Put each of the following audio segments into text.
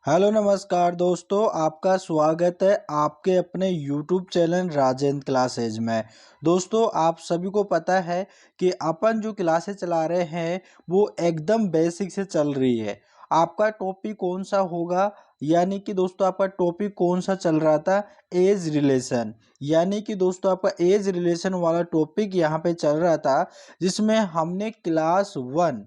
Hello नमस्कार दोस्तों, आपका स्वागत है आपके अपने YouTube चैनल राजेंद्र क्लासेज में। दोस्तों, आप सभी को पता है कि अपन जो क्लासेस चला रहे हैं वो एकदम बेसिक से चल रही है। आपका टॉपिक कौन सा होगा, यानी कि दोस्तों आपका टॉपिक कौन सा चल रहा था, एज रिलेशन। यानी कि दोस्तों आपका एज रिलेशन वाला टॉपिक यहाँ पे चल रहा था, जिसमें हमने क्लास 1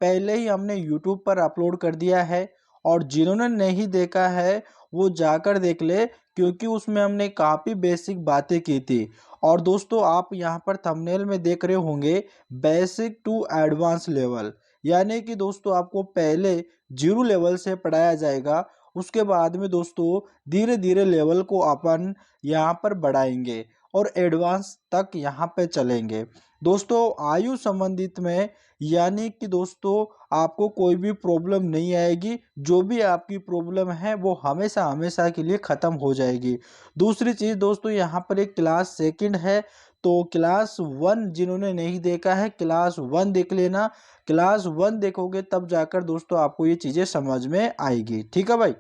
पहले ही हमने YouTube पर अपलोड कर दिया है। और जिन्होंने नहीं देखा है वो जाकर देख ले, क्योंकि उसमें हमने काफ़ी बेसिक बातें की थी। और दोस्तों आप यहाँ पर थंबनेल में देख रहे होंगे बेसिक टू एडवांस लेवल, यानी कि दोस्तों आपको पहले जीरो लेवल से पढ़ाया जाएगा। उसके बाद में दोस्तों धीरे धीरे लेवल को अपन यहाँ पर बढ़ाएंगे और एडवांस तक यहाँ पे चलेंगे। दोस्तों आयु संबंधित में, यानी कि दोस्तों आपको कोई भी प्रॉब्लम नहीं आएगी। जो भी आपकी प्रॉब्लम है वो हमेशा हमेशा के लिए ख़त्म हो जाएगी। दूसरी चीज़ दोस्तों, यहाँ पर एक क्लास सेकंड है, तो क्लास 1 जिन्होंने नहीं देखा है क्लास 1 देख लेना। क्लास 1 देखोगे तब जाकर दोस्तों आपको ये चीज़ें समझ में आएगी। ठीक है भाई,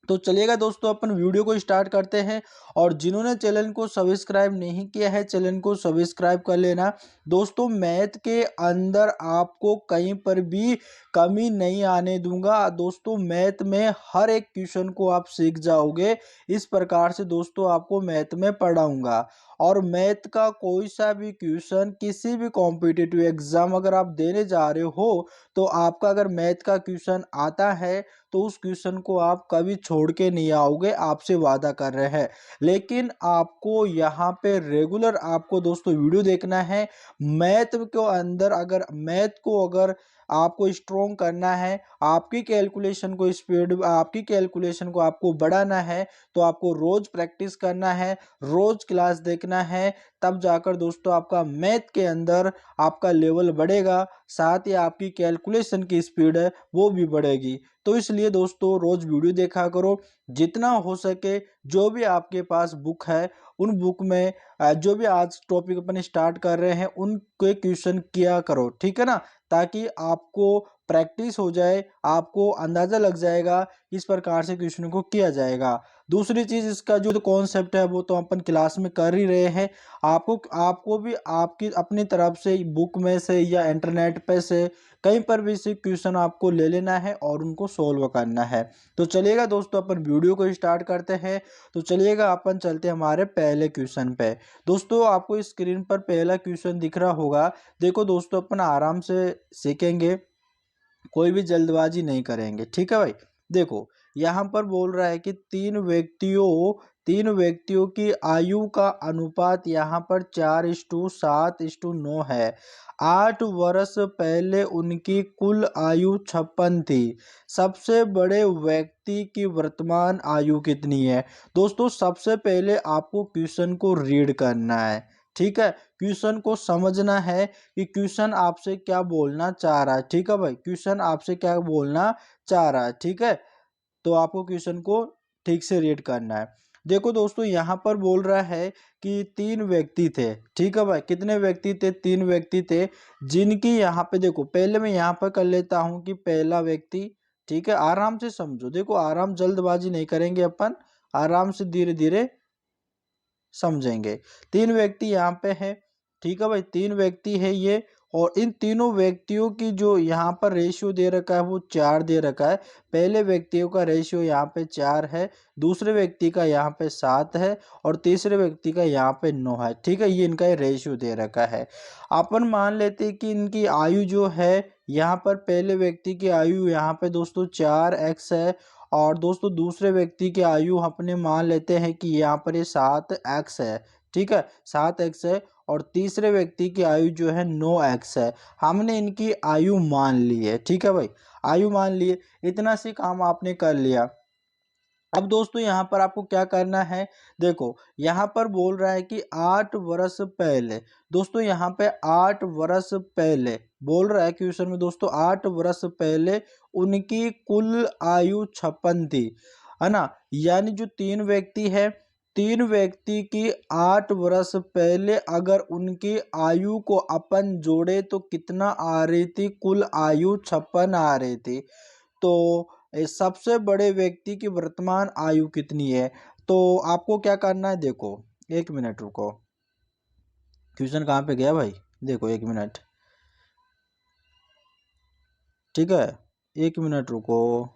तो चलिएगा दोस्तों अपन वीडियो को स्टार्ट करते हैं। और जिन्होंने चैनल को सब्सक्राइब नहीं किया है चैनल को सब्सक्राइब कर लेना। दोस्तों मैथ के अंदर आपको कहीं पर भी कमी नहीं आने दूंगा। दोस्तों मैथ में हर एक क्वेश्चन को आप सीख जाओगे। इस प्रकार से दोस्तों आपको मैथ में पढ़ाऊंगा। और मैथ का कोई सा भी क्वेश्चन किसी भी कॉम्पिटिटिव एग्जाम अगर आप देने जा रहे हो, तो आपका अगर मैथ का क्वेश्चन आता है तो उस क्वेश्चन को आप कभी छोड़ के नहीं आओगे, आपसे वादा कर रहे हैं। लेकिन आपको यहाँ पे रेगुलर आपको दोस्तों वीडियो देखना है। मैथ को अंदर अगर मैथ को अगर आपको स्ट्रोंग करना है, आपकी कैलकुलेशन को स्पीड, आपकी कैलकुलेशन को आपको बढ़ाना है, तो आपको रोज प्रैक्टिस करना है, रोज क्लास देखना है। तब जाकर दोस्तों आपका मैथ के अंदर आपका लेवल बढ़ेगा, साथ ही आपकी कैलकुलेशन की स्पीड है वो भी बढ़ेगी। तो इसलिए दोस्तों रोज वीडियो देखा करो। जितना हो सके जो भी आपके पास बुक है उन बुक में जो भी आज टॉपिक अपन स्टार्ट कर रहे हैं उनके क्वेश्चन किया करो, ठीक है ना। ताकि आपको प्रैक्टिस हो जाए, आपको अंदाजा लग जाएगा किस प्रकार से क्वेश्चन को किया जाएगा। दूसरी चीज, इसका जो कॉन्सेप्ट है वो तो अपन क्लास में कर ही रहे हैं। आपको आपको भी आपकी अपनी तरफ से बुक में से या इंटरनेट पे से कहीं पर भी से क्वेश्चन आपको ले लेना है और उनको सोल्व करना है। तो चलिएगा दोस्तों अपन वीडियो को स्टार्ट करते हैं। तो चलिएगा अपन चलते हैं हमारे पहले क्वेश्चन पे। दोस्तों आपको स्क्रीन पर पहला क्वेश्चन दिख रहा होगा। देखो दोस्तों अपन आराम से सीखेंगे, कोई भी जल्दबाजी नहीं करेंगे, ठीक है भाई। देखो यहाँ पर बोल रहा है कि तीन व्यक्तियों की आयु का अनुपात यहाँ पर 4:7:9 है। 8 वर्ष पहले उनकी कुल आयु 56 थी। सबसे बड़े व्यक्ति की वर्तमान आयु कितनी है। दोस्तों सबसे पहले आपको क्वेश्चन को रीड करना है, ठीक है। क्वेश्चन को समझना है कि क्वेश्चन आपसे क्या बोलना चाह रहा है, ठीक है भाई। क्वेश्चन आपसे क्या बोलना चाह रहा है, ठीक है। तो आपको क्वेश्चन को ठीक से रीड करना है। देखो दोस्तों यहाँ पर बोल रहा है कि तीन व्यक्ति थे, ठीक है भाई। कितने व्यक्ति थे, तीन व्यक्ति थे। जिनकी यहाँ पे देखो, पहले मैं यहाँ पर कर लेता हूँ कि पहला व्यक्ति, ठीक है। आराम से समझो, देखो आराम, जल्दबाजी नहीं करेंगे अपन, आराम से धीरे धीरे समझेंगे। तीन व्यक्ति यहाँ पे है, ठीक है भाई, तीन व्यक्ति है ये। और इन तीनों व्यक्तियों की जो यहाँ पर रेशियो दे रखा है वो 4 दे रखा है। पहले व्यक्तियों का रेशियो यहाँ पे 4 है, दूसरे व्यक्ति का यहाँ पे 7 है और तीसरे व्यक्ति का यहाँ पे 9 है, ठीक है। ये इनका रेशियो दे रखा है। अपन मान लेते हैं कि इनकी आयु जो है, यहाँ पर पहले व्यक्ति की आयु यहाँ पे दोस्तों 4x है। और दोस्तों दूसरे व्यक्ति की आयु अपने मान लेते हैं कि यहाँ पर ये 7x है, ठीक है, 7x है। और तीसरे व्यक्ति की आयु जो है 9x है। हमने इनकी आयु मान ली है, ठीक है भाई, आयु मान लिए। इतना सी काम आपने कर लिया। अब दोस्तों यहाँ पर आपको क्या करना है, देखो यहाँ पर बोल रहा है कि 8 वर्ष पहले, दोस्तों यहाँ पे 8 वर्ष पहले बोल रहा है क्वेश्चन में दोस्तों, 8 वर्ष पहले उनकी कुल आयु 56 थी, है ना। यानी जो तीन व्यक्ति है, तीन व्यक्ति की 8 वर्ष पहले अगर उनकी आयु को अपन जोड़े तो कितना आ रही थी, कुल आयु 56 आ रही थी। तो सबसे बड़े व्यक्ति की वर्तमान आयु कितनी है। तो आपको क्या करना है, देखो 1 मिनट रुको, क्वेश्चन कहाँ पे गया भाई, देखो 1 मिनट, ठीक है 1 मिनट रुको,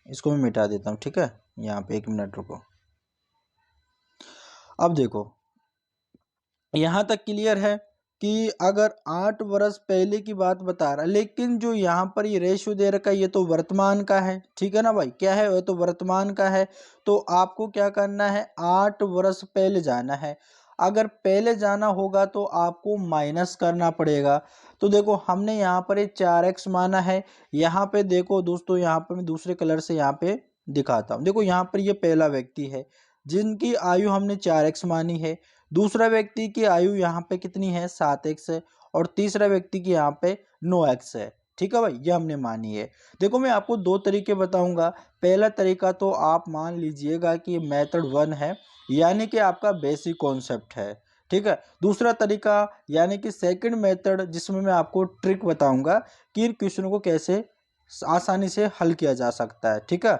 इसको मैं मिटा देता हूँ, ठीक है यहाँ पे 1 मिनट रुको। अब देखो यहाँ तक क्लियर है कि अगर 8 वर्ष पहले की बात बता रहा है, लेकिन जो यहाँ पर ये रेशियो दे रखा है ये तो वर्तमान का है, ठीक है ना भाई, क्या है ये तो वर्तमान का है। तो आपको क्या करना है, 8 वर्ष पहले जाना है। अगर पहले जाना होगा तो आपको माइनस करना पड़ेगा। तो देखो हमने यहाँ पर ये 4x माना है। यहाँ पे देखो दोस्तों, यहाँ पर मैं दूसरे कलर से यहाँ पे दिखाता हूँ। देखो यहाँ पर ये पहला व्यक्ति है जिनकी आयु हमने 4x मानी है। दूसरा व्यक्ति की आयु यहाँ पे कितनी है, 7x है। और तीसरा व्यक्ति की यहाँ पे 9x है। ठीक है भाई, ये हमने मानी है। देखो मैं आपको दो तरीके बताऊंगा। पहला तरीका तो आप मान लीजिएगा कि ये मेथड 1 है, यानी कि आपका बेसिक कॉन्सेप्ट है, ठीक है। दूसरा तरीका यानी कि सेकंड मेथड, जिसमें मैं आपको ट्रिक बताऊंगा कि इन क्वेश्चनों को कैसे आसानी से हल किया जा सकता है, ठीक है।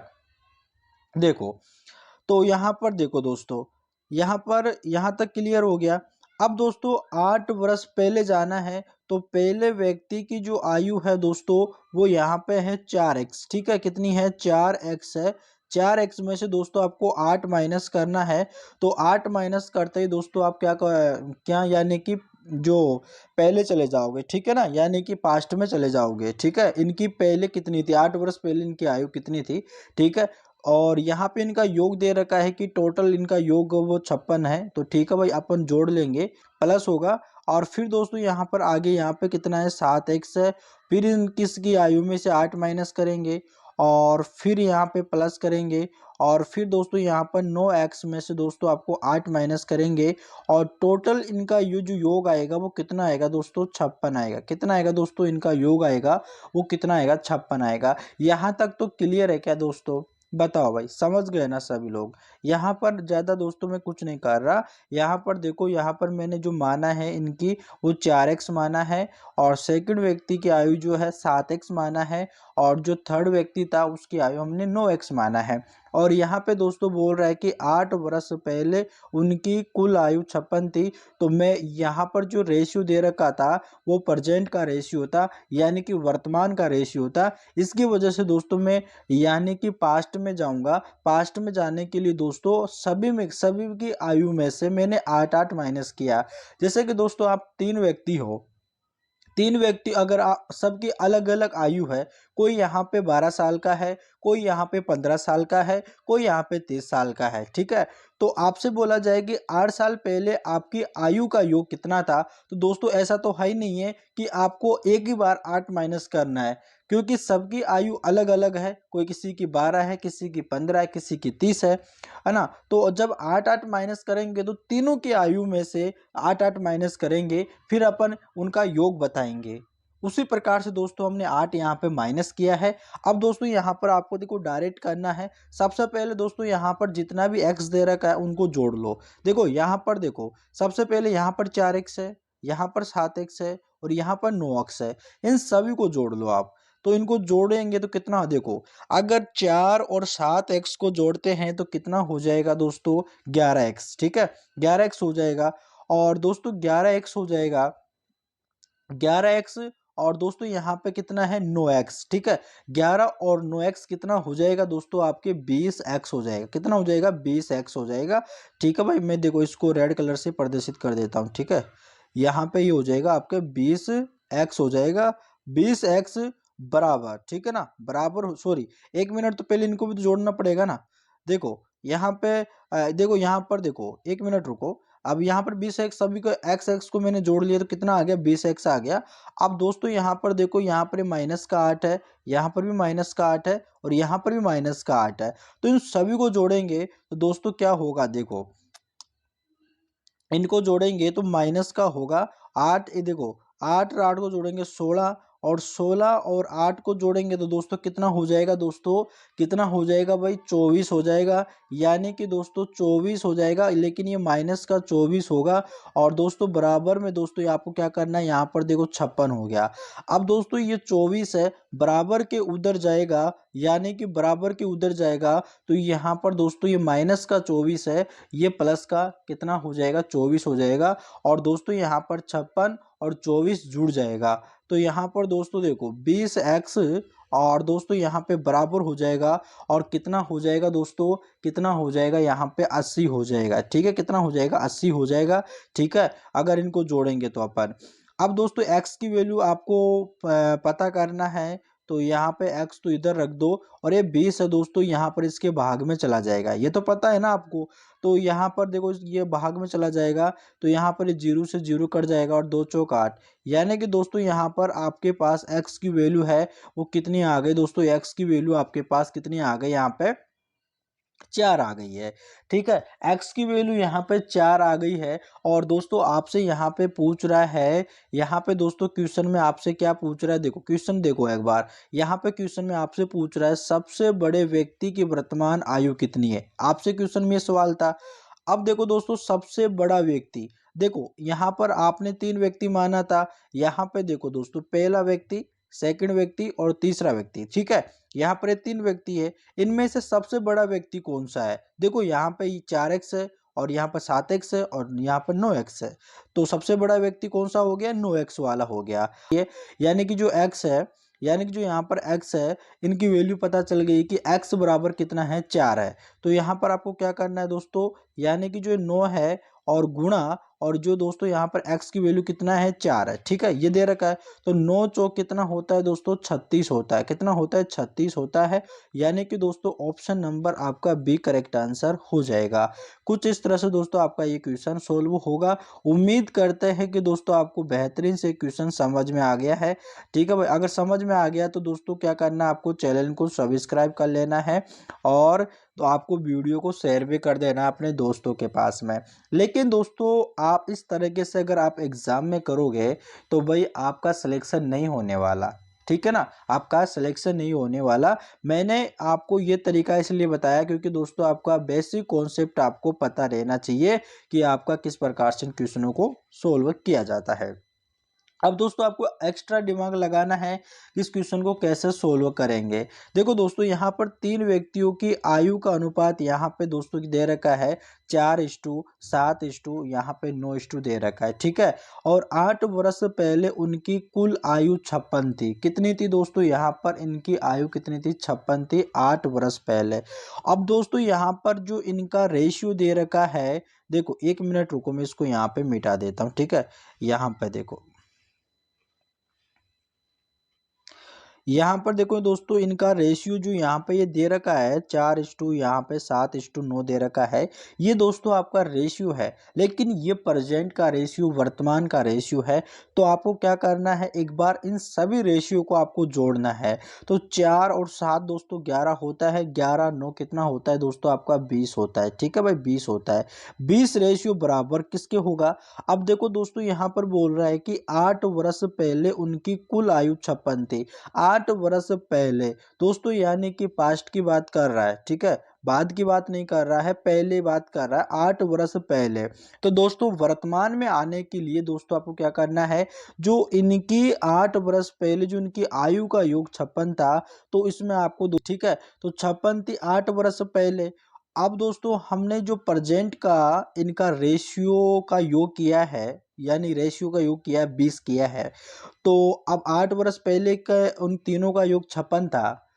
देखो तो यहाँ पर देखो दोस्तों, यहाँ तक क्लियर हो गया। अब दोस्तों 8 वर्ष पहले जाना है, तो पहले व्यक्ति की जो आयु है दोस्तों वो यहाँ पे है 4x, ठीक है। कितनी है, 4x है। 4x में से दोस्तों आपको 8 माइनस करना है। तो 8 माइनस करते ही दोस्तों आप क्या यानी कि जो पहले चले जाओगे, ठीक है ना, यानी कि पास्ट में चले जाओगे, ठीक है। इनकी पहले कितनी थी, 8 वर्ष पहले इनकी आयु कितनी थी, ठीक है। और यहाँ पे इनका योग दे रखा है कि टोटल इनका योग वो 56 है। तो ठीक है भाई, अपन जोड़ लेंगे, प्लस होगा। और फिर दोस्तों यहाँ पर आगे यहाँ पे कितना है, 7x है। फिर इन किसकी आयु में से 8 माइनस करेंगे और फिर यहाँ पे प्लस करेंगे। और फिर दोस्तों यहाँ पर 9x में से दोस्तों आपको 8 माइनस करेंगे। और टोटल इनका ये जो योग आएगा वो कितना आएगा दोस्तों, 56 आएगा। कितना आएगा दोस्तों, इनका योग आएगा वो कितना आएगा, 56 आएगा। यहाँ तक तो क्लियर है क्या दोस्तों, बताओ भाई, समझ गए ना सभी लोग। यहाँ पर ज्यादा दोस्तों मैं कुछ नहीं कर रहा। यहाँ पर देखो, यहाँ पर मैंने जो माना है इनकी वो 4x माना है। और सेकंड व्यक्ति की आयु जो है 7x माना है। और जो थर्ड व्यक्ति था उसकी आयु हमने 9x माना है। और यहाँ पे दोस्तों बोल रहा है कि 8 वर्ष पहले उनकी कुल आयु 56 थी। तो मैं यहाँ पर जो रेशियो दे रखा था वो प्रेजेंट का रेशियो था, यानी कि वर्तमान का रेशियो था। इसकी वजह से दोस्तों मैं यानी कि पास्ट में जाऊंगा। पास्ट में जाने के लिए दोस्तों सभी की आयु में से मैंने 8 माइनस किया। जैसे कि दोस्तों आप 3 व्यक्ति हो, 3 व्यक्ति अगर आप सबकी अलग अलग आयु है, कोई यहाँ पे 12 साल का है, कोई यहाँ पे 15 साल का है, कोई यहाँ पे 30 साल का है, ठीक है। तो आपसे बोला जाए कि 8 साल पहले आपकी आयु का योग कितना था। तो दोस्तों ऐसा तो है ही नहीं है कि आपको एक ही बार 8 माइनस करना है, क्योंकि सबकी आयु अलग अलग है। कोई किसी की 12 है, किसी की 15 है, किसी की 30 है ना। तो जब 8 माइनस करेंगे तो तीनों की आयु में से 8 माइनस करेंगे, फिर अपन उनका योग बताएंगे। उसी प्रकार से दोस्तों हमने 8 यहाँ पे माइनस किया है। अब दोस्तों यहाँ पर आपको देखो डायरेक्ट करना है। सबसे पहले दोस्तों यहाँ पर जितना भी x दे रखा है उनको जोड़ लो। देखो यहाँ पर देखो, सबसे पहले यहाँ पर 4x है, यहाँ पर 7x है और यहाँ पर 9x है। इन सभी को जोड़ लो आप। तो इनको जोड़ेंगे तो कितना, देखो अगर 4 और 7x को जोड़ते हैं तो कितना हो जाएगा दोस्तों, 11x, ठीक है। 11x हो जाएगा। और दोस्तों 11x हो जाएगा, 11x। और दोस्तों यहाँ पे कितना है, 9x, ठीक है। 11 और 9x कितना हो जाएगा दोस्तों, आपके 20x हो जाएगा। कितना हो जाएगा, 20x हो जाएगा, ठीक है भाई। मैं देखो इसको रेड कलर से प्रदर्शित कर देता हूँ, ठीक है। यहाँ पे ये हो जाएगा आपके 20x हो जाएगा। 20x बराबर, ठीक है ना, बराबर, सॉरी 1 मिनट, तो पहले इनको भी तो जोड़ना पड़ेगा ना। देखो यहाँ पे देखो यहाँ पर देखो, 1 मिनट रुको। अब यहाँ पर 20x, सभी को x को मैंने जोड़ लिया तो कितना आ गया, 20x आ गया। अब दोस्तों यहाँ पर देखो, यहाँ पर माइनस का 8 है, यहाँ पर भी माइनस का 8 है और यहाँ पर भी माइनस का 8 है। तो इन सभी को जोड़ेंगे तो दोस्तों क्या होगा, देखो इनको जोड़ेंगे तो माइनस का होगा 8। ये देखो 8 और 8 को जोड़ेंगे 16 और 16 और 8 को जोड़ेंगे तो दोस्तों कितना हो जाएगा दोस्तों, कितना हो जाएगा भाई 24 हो जाएगा। यानी कि दोस्तों 24 हो जाएगा, लेकिन ये माइनस का 24 होगा। और दोस्तों बराबर में दोस्तों ये आपको क्या करना है, यहाँ पर देखो 56 हो गया। अब दोस्तों ये 24 है, बराबर के उधर जाएगा, यानी कि बराबर के उधर जाएगा तो यहाँ पर दोस्तों ये माइनस का 24 है, ये प्लस का कितना हो जाएगा 24 हो जाएगा। और दोस्तों यहाँ पर 56 और 24 जुड़ जाएगा। तो यहाँ पर दोस्तों देखो 20x और दोस्तों यहाँ पे बराबर हो जाएगा। और कितना हो जाएगा दोस्तों, कितना हो जाएगा यहाँ पे 80 हो जाएगा। ठीक है, कितना हो जाएगा 80 हो जाएगा। ठीक है, अगर इनको जोड़ेंगे तो अपन, अब दोस्तों x की वैल्यू आपको पता करना है। तो यहाँ पे x तो इधर रख दो, और ये 20 है दोस्तों, यहाँ पर इसके भाग में चला जाएगा, ये तो पता है ना आपको। तो यहाँ पर देखो ये भाग में चला जाएगा, तो यहाँ पर ये 0 से 0 कट जाएगा और 2 चौक 8। यानी कि दोस्तों यहाँ पर आपके पास x की वैल्यू है वो कितनी आ गई दोस्तों, x की वैल्यू आपके पास कितनी आ गई, यहाँ पे 4 आ गई है। ठीक है, x की वैल्यू यहाँ पे 4 आ गई है। और दोस्तों आपसे यहाँ पे पूछ रहा है, यहाँ पे दोस्तों क्वेश्चन में आपसे क्या पूछ रहा है, देखो क्वेश्चन देखो एक बार। यहाँ पे क्वेश्चन में आपसे पूछ रहा है सबसे बड़े व्यक्ति की वर्तमान आयु कितनी है, आपसे क्वेश्चन में ये सवाल था। अब देखो दोस्तों सबसे बड़ा व्यक्ति, देखो यहाँ पर आपने 3 व्यक्ति माना था। यहाँ पे देखो दोस्तों पहला व्यक्ति, सेकंड व्यक्ति और तीसरा व्यक्ति। ठीक है, यहाँ पर ये 3 व्यक्ति है, इनमें से सबसे बड़ा व्यक्ति कौन सा है। देखो यहाँ पे 4x है, और यहाँ पर 7x है, और यहाँ पर 9x है। तो सबसे बड़ा व्यक्ति कौन सा हो गया, 9x वाला हो गया ये। यानी कि जो x है, यानी कि जो यहाँ पर x है, इनकी वैल्यू पता चल गई कि x बराबर कितना है, 4 है। तो यहाँ पर आपको क्या करना है दोस्तों, यानी कि जो 9 है और गुणा, और जो दोस्तों यहाँ पर x की वैल्यू कितना है, 4 है। ठीक है, ये दे रखा है। तो 9 चौक कितना होता है दोस्तों, 36 होता है। कितना होता है, 36 होता है। यानी कि दोस्तों ऑप्शन नंबर आपका बी करेक्ट आंसर हो जाएगा। कुछ इस तरह से दोस्तों आपका ये क्वेश्चन सोल्व होगा। उम्मीद करते हैं कि दोस्तों आपको बेहतरीन से क्वेश्चन समझ में आ गया है। ठीक है भाई, अगर समझ में आ गया तो दोस्तों क्या करना है, आपको चैनल को सब्सक्राइब कर लेना है, और तो आपको वीडियो को शेयर भी कर देना है अपने दोस्तों के पास में। लेकिन दोस्तों आप इस तरीके से अगर आप एग्जाम में करोगे तो भाई आपका सिलेक्शन नहीं होने वाला। ठीक है ना, आपका सिलेक्शन नहीं होने वाला। मैंने आपको ये तरीका इसलिए बताया क्योंकि दोस्तों आपका बेसिक कॉन्सेप्ट आपको पता रहना चाहिए कि आपका किस प्रकार से क्वेश्चनों को सोल्व किया जाता है। अब दोस्तों आपको एक्स्ट्रा दिमाग लगाना है कि इस क्वेश्चन को कैसे सोल्व करेंगे। देखो दोस्तों यहाँ पर 3 व्यक्तियों की आयु का अनुपात यहाँ पे दोस्तों की दे रखा है 4:7 यहाँ पे 9 दे रखा है। ठीक है, और 8 वर्ष पहले उनकी कुल आयु 56 थी। कितनी थी दोस्तों, यहाँ पर इनकी आयु कितनी थी, 56 थी 8 वर्ष पहले। अब दोस्तों यहाँ पर जो इनका रेशियो दे रखा है, देखो 1 मिनट रुको, मैं इसको यहाँ पे मिटा देता हूँ। ठीक है, यहाँ पे देखो, यहाँ पर देखो दोस्तों इनका रेशियो जो यहाँ पे ये दे रखा है 4:, यहाँ पे 7:9 दे रखा है। ये दोस्तों आपका रेशियो है, लेकिन ये प्रेजेंट का रेशियो, वर्तमान का रेशियो है। तो आपको क्या करना है, एक बार इन सभी रेशियो को आपको जोड़ना है। तो 4 और 7 दोस्तों 11 होता है, 11 9 कितना होता है दोस्तों आपका 20 होता है। ठीक है भाई, 20 होता है। 20 रेशियो बराबर किसके होगा। अब देखो दोस्तों यहाँ पर बोल रहा है कि 8 वर्ष पहले उनकी कुल आयु 56 थी। 8 वर्ष पहले दोस्तों, यानी कि पास्ट की बात कर रहा है। ठीक है, बाद की बात नहीं कर रहा है, पहले बात कर रहा है, 8 वर्ष पहले। तो दोस्तों वर्तमान में आने के लिए दोस्तों आपको क्या करना है, जो इनकी 8 वर्ष पहले जो इनकी आयु का योग 56 था, तो इसमें आपको ठीक है, तो 56 थी 8 वर्ष पहले। अब दोस्तों हमने जो प्रेजेंट का इनका रेशियो का योग किया है, यानी रेशियो का योग किया है 20 किया है। तो अब 8 वर्ष पहले का उन तीनों का योग 56 था,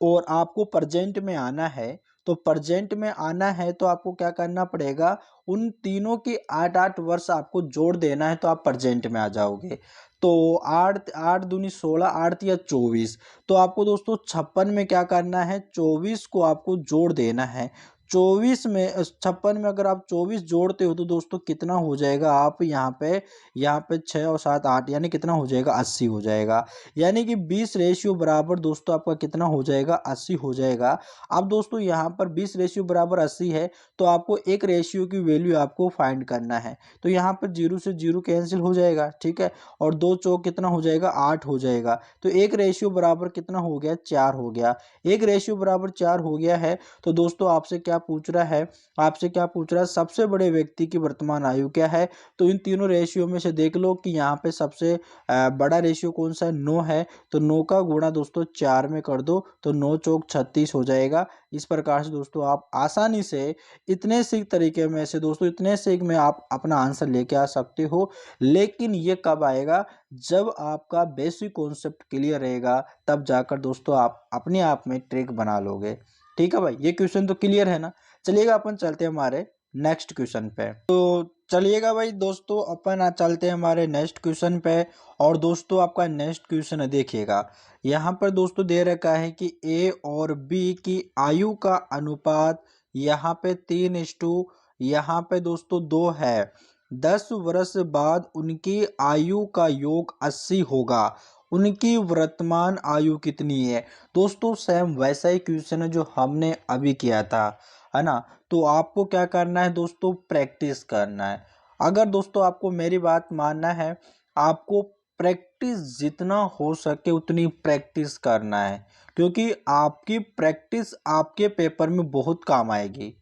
और आपको प्रेजेंट में आना है। तो प्रेजेंट में आना है तो आपको क्या करना पड़ेगा, उन तीनों की 8-8 वर्ष आपको जोड़ देना है, तो आप प्रेजेंट में आ जाओगे। तो 8 8 दूनी 16, 8 या 24। तो आपको दोस्तों 56 में क्या करना है, 24 को आपको जोड़ देना है। 24 में 56 में अगर आप 24 जोड़ते हो तो दोस्तों कितना हो जाएगा, आप यहाँ पे 6 और 7 8 यानी कितना हो जाएगा, 80 हो जाएगा। यानी कि 20 रेशियो बराबर दोस्तों आपका कितना हो जाएगा, 80 हो जाएगा। अब दोस्तों यहाँ पर 20 रेशियो बराबर 80 है, तो आपको एक रेशियो की वैल्यू आपको फाइंड करना है। तो यहाँ पर 0 से 0 कैंसिल हो जाएगा, ठीक है, और 2 चौक कितना हो जाएगा, 8 हो जाएगा। तो एक रेशियो बराबर कितना हो गया, 4 हो गया। एक रेशियो बराबर 4 हो गया है। तो दोस्तों आपसे क्या पूछ रहा है, सबसे बड़े व्यक्ति की वर्तमान आयु क्या है। तो इन तीनों रेशियो में से देख लो कि यहाँ पे सबसे बड़ा रेशियो कौन सा है, 9 है। तो 9 का गुणा दोस्तों 4 में कर दो तो 9 चौक 36 हो जाएगा। इस प्रकार से दोस्तों आप आसानी से इतने से तरीके में से दोस्तों इतने से में आप अपना आंसर लेके आ सकते हो। लेकिन ये कब आएगा, जब आपका बेसिक कॉन्सेप्ट क्लियर रहेगा, तब जाकर दोस्तों आप अपने आप में ट्रिक बना लोगे। ठीक है भाई, ये क्वेश्चन तो क्लियर है ना। चलिएगा अपन चलते हैं हमारे नेक्स्ट क्वेश्चन पे। तो चलिएगा भाई दोस्तों अपन आज चलते हैं हमारे नेक्स्ट क्वेश्चन पे। और दोस्तों आपका नेक्स्ट क्वेश्चन है, देखिएगा यहाँ पर दोस्तों दे रखा है कि ए और बी की आयु का अनुपात यहाँ पे 3:, यहाँ पे दोस्तों 2 है। 10 वर्ष बाद उनकी आयु का योग 80 होगा। उनकी वर्तमान आयु कितनी है। दोस्तों सेम वैसा ही क्वेश्चन है जो हमने अभी किया था, है ना। तो आपको क्या करना है दोस्तों, प्रैक्टिस करना है। अगर दोस्तों आपको मेरी बात मानना है, आपको प्रैक्टिस जितना हो सके उतनी प्रैक्टिस करना है, क्योंकि आपकी प्रैक्टिस आपके पेपर में बहुत काम आएगी।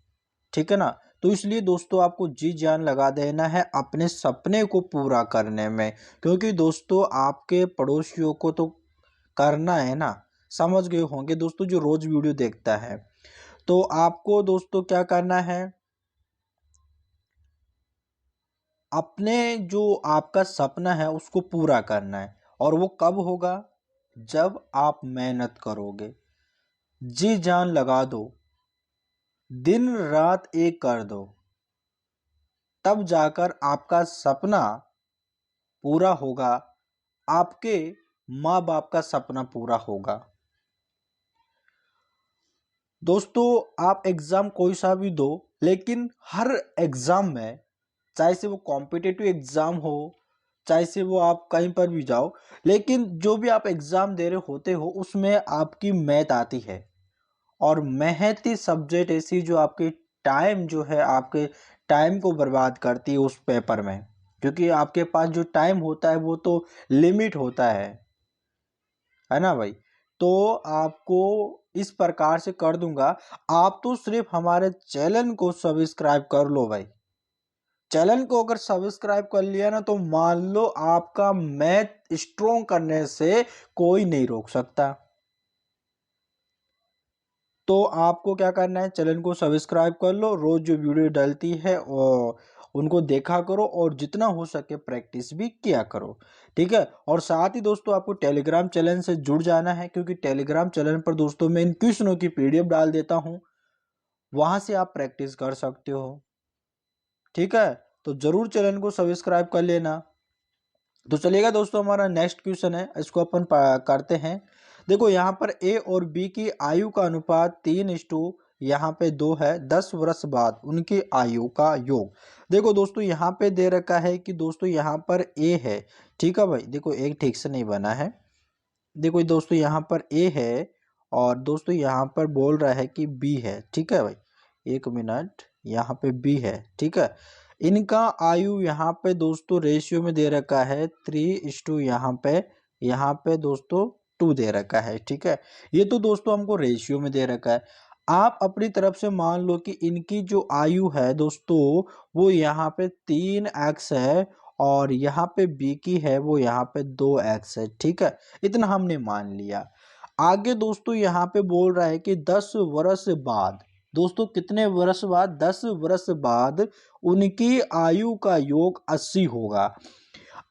ठीक है ना। तो इसलिए दोस्तों आपको जी जान लगा देना है अपने सपने को पूरा करने में, क्योंकि दोस्तों आपके पड़ोसियों को तो करना है ना। समझ गए होंगे दोस्तों जो रोज वीडियो देखता है। तो आपको दोस्तों क्या करना है, अपने जो आपका सपना है उसको पूरा करना है। और वो कब होगा, जब आप मेहनत करोगे, जी जान लगा दो, दिन रात एक कर दो, तब जाकर आपका सपना पूरा होगा, आपके माँ बाप का सपना पूरा होगा। दोस्तों आप एग्जाम कोई सा भी दो, लेकिन हर एग्जाम में, चाहे से वो कॉम्पिटिटिव एग्जाम हो, चाहे से वो आप कहीं पर भी जाओ, लेकिन जो भी आप एग्जाम दे रहे होते हो उसमें आपकी मैथ आती है। और मैथ ही सब्जेक्ट ऐसी जो आपके टाइम जो है, आपके टाइम को बर्बाद करती है उस पेपर में, क्योंकि आपके पास जो टाइम होता है वो तो लिमिट होता है ना भाई। तो आपको इस प्रकार से कर दूंगा, आप तो सिर्फ हमारे चैनल को सब्सक्राइब कर लो भाई। चैनल को अगर सब्सक्राइब कर लिया ना, तो मान लो आपका मैथ स्ट्रोंग करने से कोई नहीं रोक सकता। तो आपको क्या करना है, चैनल को सब्सक्राइब कर लो, रोज जो वीडियो डलती है और उनको देखा करो, और जितना हो सके प्रैक्टिस भी किया करो। ठीक है। और साथ ही दोस्तों आपको टेलीग्राम चैनल से जुड़ जाना है, क्योंकि टेलीग्राम चैनल पर दोस्तों मैं इन क्वेश्चनों की पीडीएफ डाल देता हूँ, वहां से आप प्रैक्टिस कर सकते हो। ठीक है। तो जरूर चैनल को सब्सक्राइब कर लेना। तो चलिएगा दोस्तों हमारा नेक्स्ट क्वेश्चन है, इसको अपन करते हैं। देखो यहाँ पर ए और बी की आयु का अनुपात 3:, यहाँ पे 2 है। 10 वर्ष बाद उनकी आयु का योग। देखो दोस्तों यहाँ पे दे रखा है कि दोस्तों यहाँ पर ए है। ठीक है भाई, देखो एक ठीक से नहीं बना है। देखो दोस्तों यहाँ पर ए है, और दोस्तों यहाँ पर बोल रहा है कि बी है। ठीक है भाई, एक मिनट, यहाँ पे बी है। ठीक है। इनका आयु यहाँ पे दोस्तों रेशियो में दे रखा है 3:, यहाँ पे दोस्तों 2 दे रखा है। ठीक है। ये तो दोस्तों हमको रेशियो में दे रखा है। आप अपनी तरफ से मान लो कि इनकी जो आयु है दोस्तों, वो यहाँ पे 3x है, और यहाँ पे बी की है वो यहाँ पे 2x है। ठीक है। इतना हमने मान लिया। आगे दोस्तों यहाँ पे बोल रहा है कि 10 वर्ष बाद, दोस्तों कितने वर्ष बाद, 10 वर्ष बाद उनकी आयु का योग 80 होगा।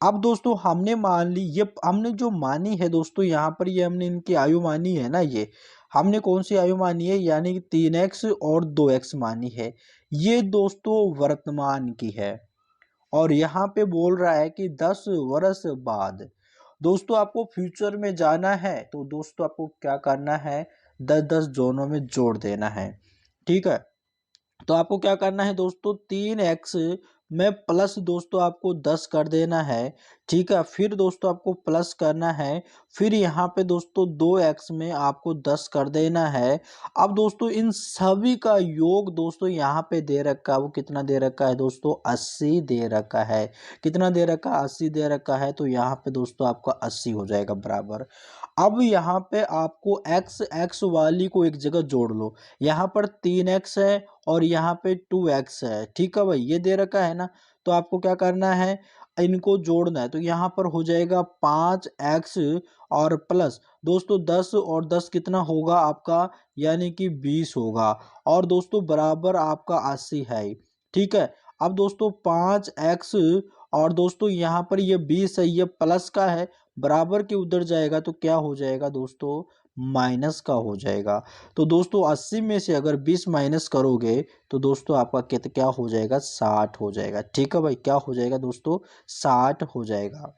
अब दोस्तों हमने मान ली, ये हमने जो मानी है दोस्तों यहाँ पर, ये हमने इनकी आयु मानी है ना, ये हमने कौन सी आयु मानी है, यानी कि 3x और 2x मानी है। ये दोस्तों वर्तमान की है। और यहाँ पे बोल रहा है कि 10 वर्ष बाद, दोस्तों आपको फ्यूचर में जाना है, तो दोस्तों आपको क्या करना है, 10-10 जोनों में जोड़ देना है। ठीक है। तो आपको क्या करना है दोस्तों, 3x में प्लस दोस्तों आपको 10 कर देना है। ठीक है, फिर दोस्तों आपको प्लस करना है, फिर यहाँ पे दोस्तों 2x में आपको 10 कर देना है। अब दोस्तों इन सभी का योग दोस्तों यहाँ पे दे रखा है, वो कितना दे रखा है दोस्तों, 80 दे रखा है। कितना दे रखा है, 80 दे रखा है। तो यहाँ पे दोस्तों आपका 80 हो जाएगा बराबर। अब यहाँ पे आपको x वाली को एक जगह जोड़ लो। यहाँ पर 3x है और यहाँ पे 2x है। ठीक है भाई, ये दे रखा है ना, तो आपको क्या करना है, इनको जोड़ना है। तो यहाँ पर हो जाएगा 5x और प्लस दोस्तों 10 और 10 कितना होगा आपका, यानी कि 20 होगा। और दोस्तों बराबर आपका 80 है। ठीक है, अब दोस्तों 5x और दोस्तों यहाँ पर ये 20 है, ये प्लस का है, बराबर के उधर जाएगा तो क्या हो जाएगा दोस्तों, माइनस का हो जाएगा। तो दोस्तों 80 में से अगर 20 माइनस करोगे तो दोस्तों आपका क्या हो जाएगा, 60 हो जाएगा। ठीक है भाई, क्या हो जाएगा दोस्तों, 60 हो जाएगा।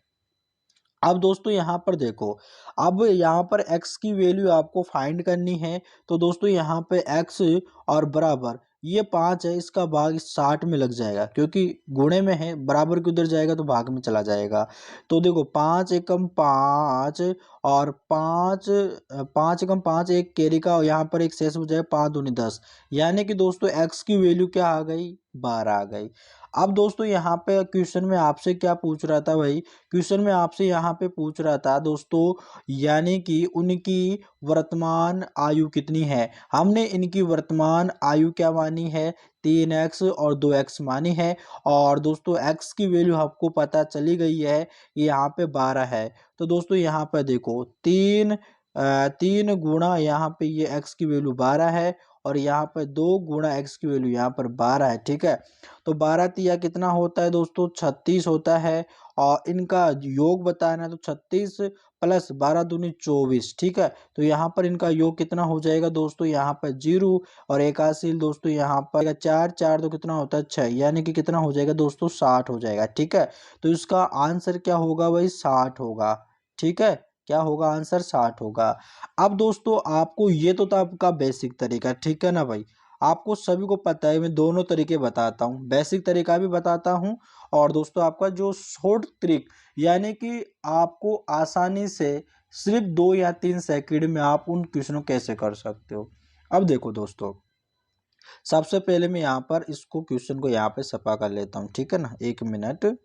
अब दोस्तों यहाँ पर देखो, अब यहाँ पर x की वैल्यू आपको फाइंड करनी है। तो दोस्तों यहाँ पे x और बराबर ये 5 है, इसका भाग 60 में लग जाएगा, क्योंकि गुणे में है, बराबर के उधर जाएगा तो भाग में चला जाएगा। तो देखो 5 एकम 5 और 5 एकम 5, एक कैरी का, यहाँ पर एक शेष हो जाए, 5 दूनी 10, यानी कि दोस्तों x की वैल्यू क्या आ गई, 12 आ गई। अब दोस्तों यहाँ पे क्वेश्चन में आपसे क्या पूछ रहा था भाई, क्वेश्चन में आपसे यहाँ पे पूछ रहा था दोस्तों, यानी कि उनकी वर्तमान आयु कितनी है। हमने इनकी वर्तमान आयु क्या मानी है, 3x और 2x मानी है। और दोस्तों x की वैल्यू आपको पता चली गई है, यहाँ पे 12 है। तो दोस्तों यहाँ पे देखो 3 गुणा यहाँ पे ये x की वैल्यू 12 है, और यहाँ पे 2 गुणा x की वैल्यू यहाँ पर 12 है। ठीक है, तो 12 तिया कितना होता है दोस्तों, 36 होता है। और इनका योग बताना है, तो 36 प्लस 12 दूनी 24। ठीक है, तो यहाँ पर इनका योग कितना हो जाएगा दोस्तों, यहाँ पर 0 और एकाशील दोस्तों यहाँ पर 4 4 तो कितना होता है 6, यानी कि कितना हो जाएगा दोस्तों, 60 हो जाएगा। ठीक है, तो इसका आंसर क्या होगा भाई, 60 होगा। ठीक है, क्या होगा आंसर, 60 होगा। अब दोस्तों आपको ये तो था आपका बेसिक तरीका, ठीक है ना भाई, आपको सभी को पता है, मैं दोनों तरीके बताता हूँ, बेसिक तरीका भी बताता हूँ, और दोस्तों आपका जो शॉर्ट ट्रिक, यानी कि आपको आसानी से सिर्फ 2 या 3 सेकंड में आप उन क्वेश्चनों कैसे कर सकते हो। अब देखो दोस्तों, सबसे पहले मैं यहाँ पर इसको क्वेश्चन को यहाँ पे सफा कर लेता हूँ। ठीक है ना, 1 मिनट।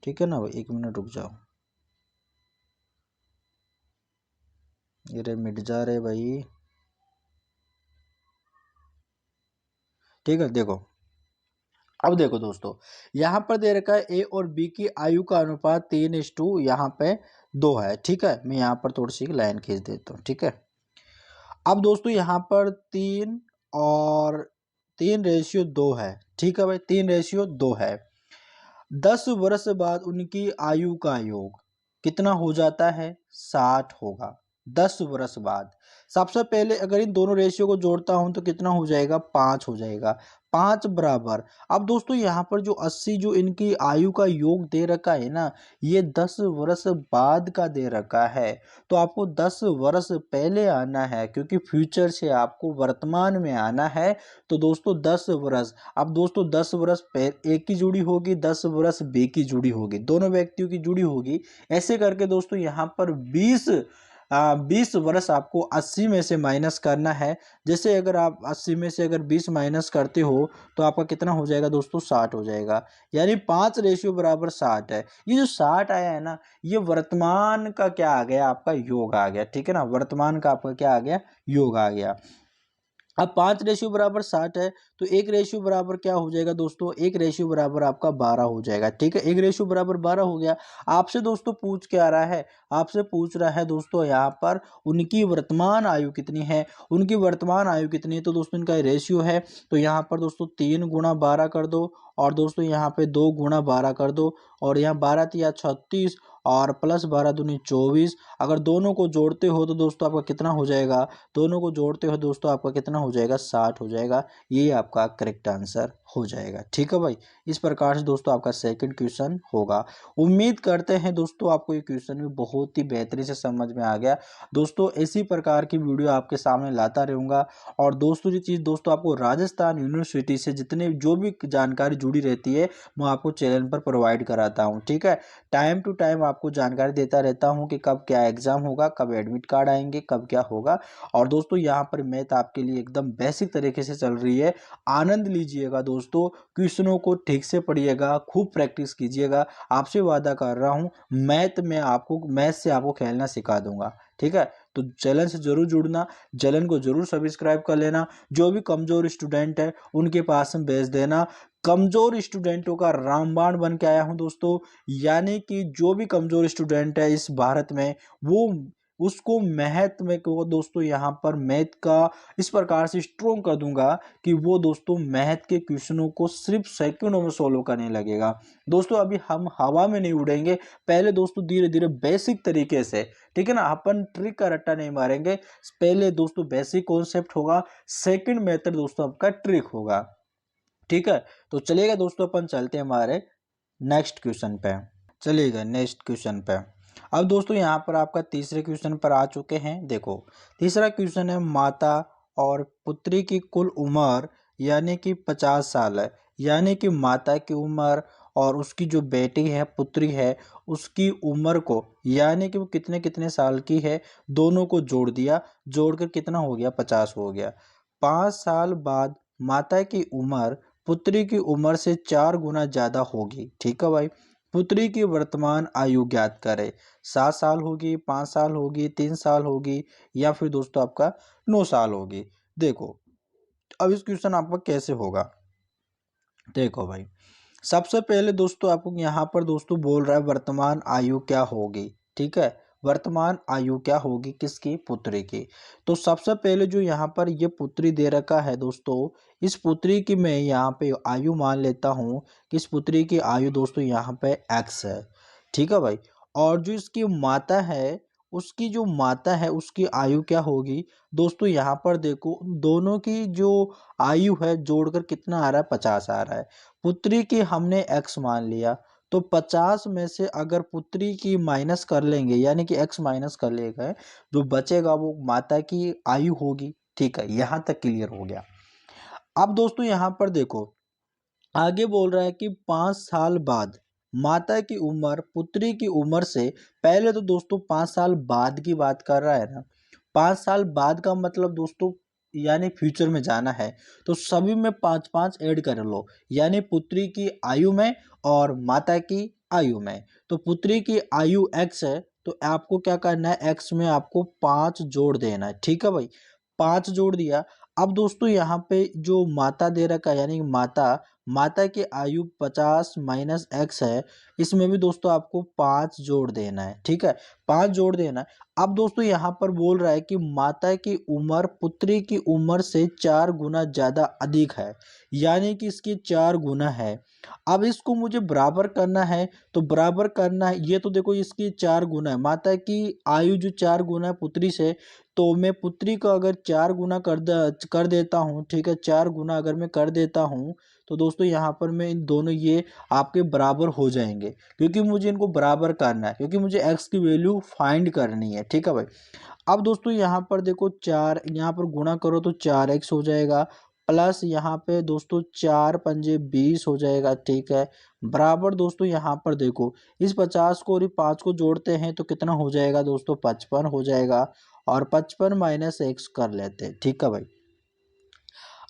ठीक है ना भाई, 1 मिनट रुक जाओ, ये मिट जा रहे भाई। ठीक है, देखो, अब देखो दोस्तों, यहाँ पर दे रखा है ए और बी की आयु का अनुपात 3:2 यहाँ पे 2 है। ठीक है, मैं यहाँ पर थोड़ी सी लाइन खींच देता हूँ। ठीक है, अब दोस्तों यहाँ पर 3 है। ठीक है भाई, 3:2 है। 10 वर्ष बाद उनकी आयु का योग कितना हो जाता है, 60 होगा। 10 वर्ष बाद, सबसे पहले अगर इन दोनों रेशियो को जोड़ता हूं तो कितना हो जाएगा, 5 हो जाएगा। 5 बराबर, अब दोस्तों यहाँ पर जो 80 जो इनकी आयु का योग दे रखा है ना, ये 10 वर्ष बाद का दे रखा है। तो आपको 10 वर्ष पहले आना है, क्योंकि फ्यूचर से आपको वर्तमान में आना है। तो दोस्तों 10 वर्ष, अब दोस्तों 10 वर्ष ए की जुड़ी होगी, 10 वर्ष बी की जुड़ी होगी, दोनों व्यक्तियों की जुड़ी होगी। ऐसे करके दोस्तों यहाँ पर 20 वर्ष आपको 80 में से माइनस करना है। जैसे अगर आप 80 में से अगर 20 माइनस करते हो तो आपका कितना हो जाएगा दोस्तों, 60 हो जाएगा। यानी 5:60 है। ये जो 60 आया है ना, ये वर्तमान का क्या आ गया, आपका योग आ गया। ठीक है ना, वर्तमान का आपका क्या आ गया, योग आ गया। अब 5:60 है, तो 1 क्या हो जाएगा दोस्तों, 1 आपका 12 हो जाएगा। ठीक है, 1:12 हो गया। आपसे दोस्तों पूछ क्या रहा है, आपसे पूछ रहा है दोस्तों यहाँ पर उनकी वर्तमान आयु कितनी है। उनकी वर्तमान आयु कितनी है, तो दोस्तों इनका रेशियो है। तो यहाँ पर दोस्तों 3 गुणा 12 कर दो, और दोस्तों यहाँ पे 2 गुणा 12 कर दो, और यहाँ 12 तिया 36 और प्लस 12 दूनी 24। अगर दोनों को जोड़ते हो तो दोस्तों आपका कितना हो जाएगा, दोनों को जोड़ते हो दोस्तों आपका कितना हो जाएगा, 60 हो जाएगा। ये आपका करेक्ट आंसर हो जाएगा। ठीक है भाई, इस प्रकार से दोस्तों आपका सेकंड क्वेश्चन होगा। उम्मीद करते हैं दोस्तों आपको ये क्वेश्चन भी बहुत ही बेहतरीन से समझ में आ गया। दोस्तों इसी प्रकार की वीडियो आपके सामने लाता रहूँगा। और दोस्तों ये चीज़ दोस्तों आपको राजस्थान यूनिवर्सिटी से जितने जो भी जानकारी जुड़ी रहती है मैं आपको चैनल पर प्रोवाइड कराता हूँ। ठीक है, टाइम टू टाइम आपको जानकारी देता रहता हूँ कि कब क्या एग्जाम होगा, कब एडमिट कार्ड आएंगे, कब क्या होगा। और दोस्तों यहाँ पर मैथ आपके लिए एकदम बेसिक तरीके से चल रही है। आनंद लीजिएगा दोस्तों, क्वेश्चनों को ठीक से पढ़िएगा, खूब प्रैक्टिस कीजिएगा। आपसे वादा कर रहा हूँ मैथ से आपको खेलना सिखा दूंगा। ठीक है, तो चैनल से जरूर जुड़ना, चैनल को जरूर सब्सक्राइब कर लेना। जो भी कमजोर स्टूडेंट है उनके पास में भेज देना। कमजोर स्टूडेंटों का रामबाण बन के आया हूं दोस्तों, यानी कि जो भी कमजोर स्टूडेंट है इस भारत में वो उसको मैथ में को दोस्तों यहाँ पर मैथ का इस प्रकार से स्ट्रोंग कर दूंगा कि वो दोस्तों मैथ के क्वेश्चनों को सिर्फ सेकंडों में सोल्व करने लगेगा। दोस्तों अभी हम हवा में नहीं उड़ेंगे, पहले दोस्तों धीरे धीरे बेसिक तरीके से, ठीक है ना, अपन ट्रिक का रट्टा नहीं मारेंगे। पहले दोस्तों बेसिक कॉन्सेप्ट होगा, सेकंड मेथड दोस्तों आपका ट्रिक होगा। ठीक है, तो चलिएगा दोस्तों अपन चलते हैं हमारे नेक्स्ट क्वेश्चन पे। चलिएगा नेक्स्ट क्वेश्चन पे। अब दोस्तों यहाँ पर आपका तीसरे क्वेश्चन पर आ चुके हैं। देखो तीसरा क्वेश्चन है, माता और पुत्री की कुल उम्र यानी कि 50 साल है। यानी कि माता की उम्र और उसकी जो बेटी है पुत्री है उसकी उम्र को, यानी कि वो कितने कितने साल की है, दोनों को जोड़ दिया, जोड़कर कितना हो गया, 50 हो गया। 5 साल बाद माता की उम्र पुत्री की उम्र से 4 गुना ज्यादा होगी। ठीक है भाई, पुत्री की वर्तमान आयु ज्ञात करें। 7 साल होगी, 5 साल होगी, 3 साल होगी, या फिर दोस्तों आपका 9 साल होगी। देखो अब इस क्वेश्चन आपका कैसे होगा। देखो भाई, सबसे पहले दोस्तों आपको यहाँ पर दोस्तों बोल रहा है वर्तमान आयु क्या होगी। ठीक है, वर्तमान आयु क्या होगी किसकी, पुत्री की। तो सबसे पहले जो यहाँ पर ये पुत्री दे रखा है दोस्तों, इस पुत्री की मैं यहाँ पे आयु मान लेता हूँ कि इस पुत्री की आयु दोस्तों यहाँ पे x है। ठीक है भाई, और जो इसकी माता है उसकी जो माता है उसकी आयु क्या होगी दोस्तों, यहाँ पर देखो दोनों की जो आयु है जोड़कर कितना आ रहा है, 50 आ रहा है। पुत्री की हमने x मान लिया, तो 50 में से अगर पुत्री की माइनस कर लेंगे यानी कि x माइनस कर लेगा, जो बचेगा वो माता की आयु होगी। ठीक है, यहाँ तक क्लियर हो गया। अब दोस्तों यहाँ पर देखो आगे बोल रहा है कि 5 साल बाद माता की उम्र पुत्री की उम्र से, पहले तो दोस्तों 5 साल बाद की बात कर रहा है ना, 5 साल बाद का मतलब दोस्तों यानी फ्यूचर में जाना है, तो सभी में 5 5 ऐड कर लो, यानी पुत्री की आयु में और माता की आयु में। तो पुत्री की आयु x है, तो आपको क्या करना है, x में आपको 5 जोड़ देना है। ठीक है भाई, 5 जोड़ दिया। अब दोस्तों यहाँ पे जो माता दे रखा है यानी माता माता की आयु 50 माइनस x है, इसमें भी दोस्तों आपको 5 जोड़ देना है। ठीक है, 5 जोड़ देना है। अब दोस्तों यहाँ पर बोल रहा है कि माता की उम्र पुत्री की उम्र से 4 गुना ज्यादा अधिक है, यानी कि इसकी 4 गुना है। अब इसको मुझे बराबर करना है, तो बराबर करना है, ये तो देखो इसकी 4 गुना है, माता की आयु जो 4 गुना है पुत्री से, तो मैं पुत्री को अगर 4 गुना कर देता हूँ। ठीक है, 4 गुना अगर मैं कर देता हूँ तो दोस्तों यहाँ पर मैं इन दोनों ये आपके बराबर हो जाएंगे, क्योंकि मुझे इनको बराबर करना है, क्योंकि मुझे x की वैल्यू फाइंड करनी है। ठीक है भाई, अब दोस्तों यहाँ पर देखो 4 यहाँ पर गुणा करो तो 4x हो जाएगा, प्लस यहाँ पे दोस्तों 4 पंजे 20 हो जाएगा। ठीक है, बराबर दोस्तों यहाँ पर देखो इस 50 को और 5 को जोड़ते हैं तो कितना हो जाएगा दोस्तों, 55 हो जाएगा, और 55 माइनस x कर लेते हैं। ठीक है भाई,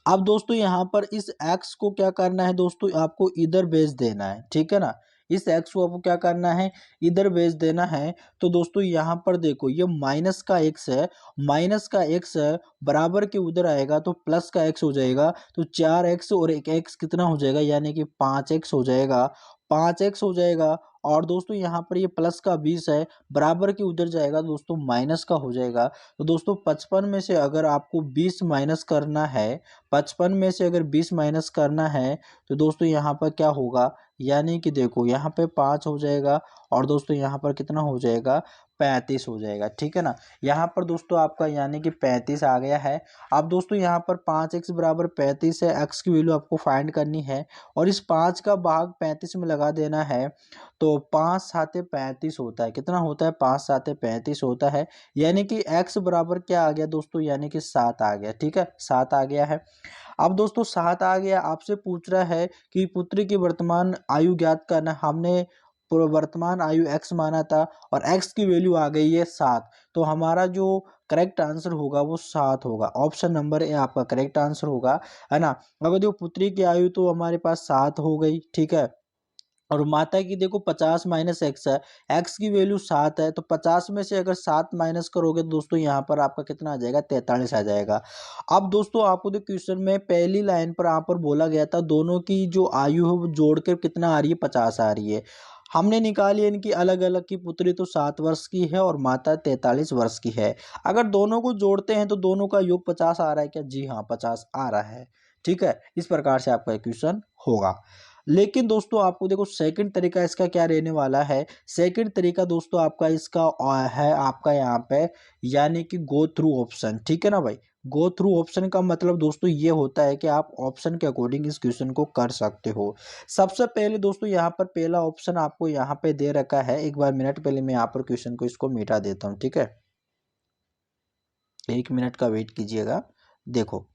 अब दोस्तों यहाँ पर इस x को क्या करना है दोस्तों, आपको इधर भेज देना है। ठीक है ना, इस x को आपको क्या करना है, इधर भेज देना है। तो दोस्तों यहाँ पर देखो ये माइनस का x है, माइनस का x है, बराबर के उधर आएगा तो प्लस का x हो जाएगा, तो 4x और एक x कितना हो जाएगा, यानी कि 5x हो जाएगा, 5x हो जाएगा। और दोस्तों यहाँ पर ये प्लस का 20 है, बराबर के उधर जाएगा दोस्तों माइनस का हो जाएगा। तो दोस्तों 55 में से अगर आपको 20 माइनस करना है, 55 में से अगर 20 माइनस करना है तो दोस्तों यहाँ पर क्या होगा, यानी कि देखो यहाँ पे 5 हो जाएगा और दोस्तों यहाँ पर कितना हो जाएगा, 35 हो जाएगा, ठीक है ना। यहाँ पर दोस्तों आपका यानी कि 35 आ गया है। अब दोस्तों यहाँ पर 5x बराबर 35 है, x की वैल्यू आपको फाइंड करनी है और इस 5 का भाग 35 में लगा देना है। तो 5 साते 35 होता है, कितना होता है, 5 साते 35 होता है, यानी कि x बराबर क्या आ गया दोस्तों, यानी कि 7 आ गया, ठीक है, 7 आ गया है। अब दोस्तों 7 आ गया, आपसे पूछ रहा है कि पुत्री की वर्तमान आयु ज्ञात करना। हमने वर्तमान आयु x माना था और x की वैल्यू आ गई है 7, तो हमारा जो करेक्ट आंसर होगा वो 7 होगा। ऑप्शन नंबर ए आपका करेक्ट आंसर होगा, है ना। अगर देखो पुत्री की आयु तो हमारे पास 7 हो गई, ठीक है, और माता की देखो 50 माइनस एक्स है, एक्स की वैल्यू 7 है, तो 50 में से अगर 7 माइनस करोगे तो दोस्तों यहाँ पर आपका कितना आ जाएगा, 43 आ जाएगा। अब दोस्तों आपको जो क्वेश्चन में पहली लाइन पर यहाँ पर बोला गया था दोनों की जो आयु है वो जोड़कर कितना आ रही है, 50 आ रही है। हमने निकाली इनकी अलग अलग की, पुत्री तो 7 वर्ष की है और माता 43 वर्ष की है। अगर दोनों को जोड़ते हैं तो दोनों का योग 50 आ रहा है क्या, जी हाँ 50 आ रहा है, ठीक है। इस प्रकार से आपका क्वेश्चन होगा। लेकिन दोस्तों आपको देखो सेकंड तरीका इसका क्या रहने वाला है। सेकंड तरीका दोस्तों आपका इसका है आपका यहाँ पे, यानी कि गो थ्रू ऑप्शन, ठीक है ना भाई। गो थ्रू ऑप्शन का मतलब दोस्तों ये होता है कि आप ऑप्शन के अकॉर्डिंग इस क्वेश्चन को कर सकते हो। सबसे पहले दोस्तों यहाँ पर पहला ऑप्शन आपको यहाँ पे दे रखा है, एक बार मिनट पहले मैं यहाँ पर क्वेश्चन को इसको मिटा देता हूँ, ठीक है, 1 मिनट का वेट कीजिएगा। देखो